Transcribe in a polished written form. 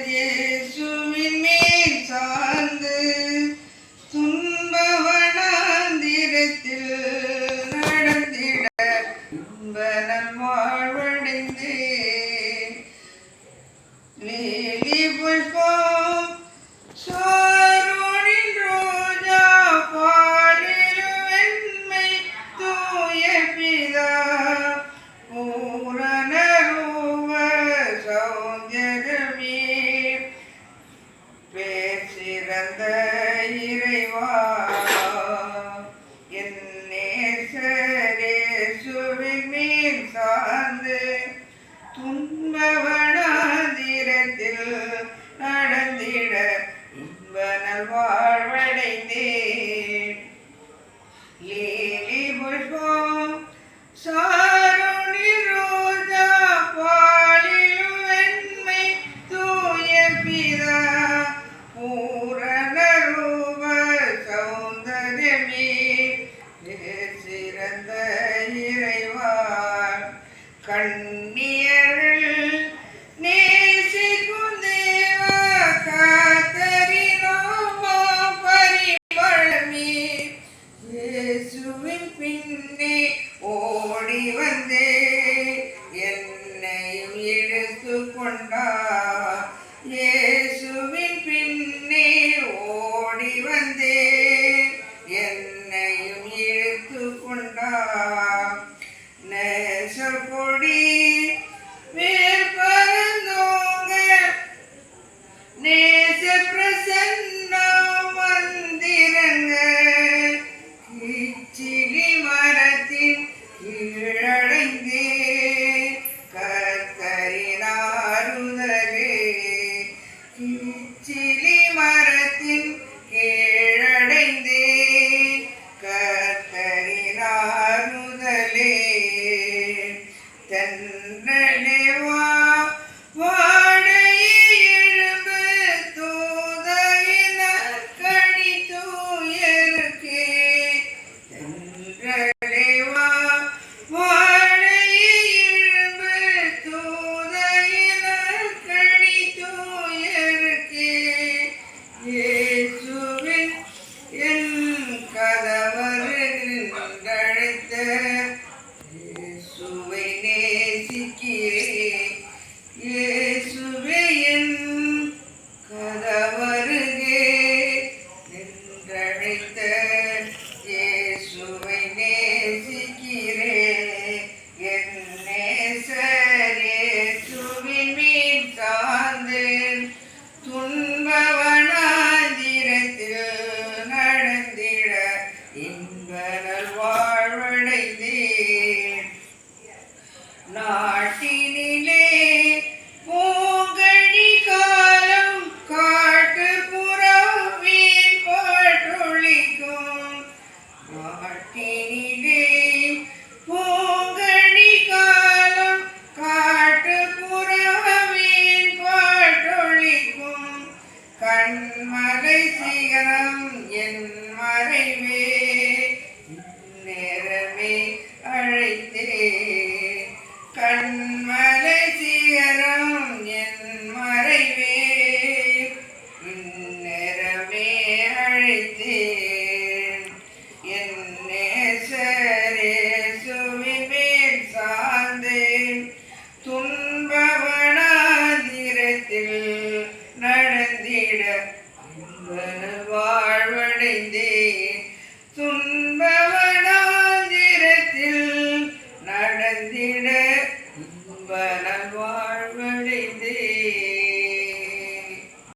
இயேசுவின் மேல் சார்ந்து துன்ப வனாந்திரத்தில் நடந்திட இன்ப நல்வாழ்வடைந்தே லீலி புஷ்பம் சாரோனின் ரோஜா பாலிலும் வெண்மை தூய பிதா பூரண ரூப சௌந்தரமே பேர் சிறந்த இறைவா என் நேசரேசுவின் மேல் சார்ந்து துன்ப வனாந்திரத்தில் நடந்திட இன்ப நல்வாழ்வடைந்தேன் லீலி புஷ்பம் சாரோனின் ரோஜா பாலிலும் வெண்மை தூய பிதா பூரண ரூப சௌந்தரமே சிறந்த இறைவா கண்ணியர்கள் நேசிக்கும் தேவா காத்தரினோமா பரிமளமே இயேசுவின் பின்னே ஓடி வந்தே என்னையும் இழுத்து கொண்டார் இயேசுவின் பின்னே ஓடி வந்தே என்னையும் இழுத்து கொண்டார் நேசப்பொடி மேல் பறந்தோங்க நேச பிரசன்னம் வந்திரங்க கிச்சிலி மரத்தின் கீழடைந்தே கர்த்தரின் ஆறுதலே கிச்சிலி மரத்தின் கீழடைந்தே கர்த்தரின் ஆறுதலே தென்றலே வா வாடை எழும்பு தூதையின கனி தூயருக்கே தென்றலே வா வாடை எழும்பு தூதையின கனி தூயருக்கே இயேசுவின் என் கதவருகின்றழைத்த இயேசுவை நேசிக்கிறேன் இயேசுவே என் கதவருகே நின்றழைத்த இயேசுவை நேசிக்கிறேன் என் நேசரேசுவின் மேல் சார்ந்து துன்ப வனாந்திரத்தில் நடந்திட இன்ப நல்வாழ்வடைந்தேன் நாட்டினிலே பூங்கனி காலம் காட்டுப்புறவின் பாட்டொழிக்கும் நாட்டினிலே பூங்கனி காலம் காட்டுப்புறவின் பாட்டொழிக்கும் கண்மலை சிகரம் என் மறைவே நேரமே அழைத்தே கண்மலை சிகரம் என் மறைவே இந்நேரமே அழைத்தேன் என் நேசரேசுவின் மேல் சார்ந்தேன் துன்ப வனாந்திரத்தில் நடந்திட இன்ப வாழ்வடைந்தேன் துன்ப வனாந்திரத்தில் நடந்திட இன்ப நல்வாழ்வடைந்தேன்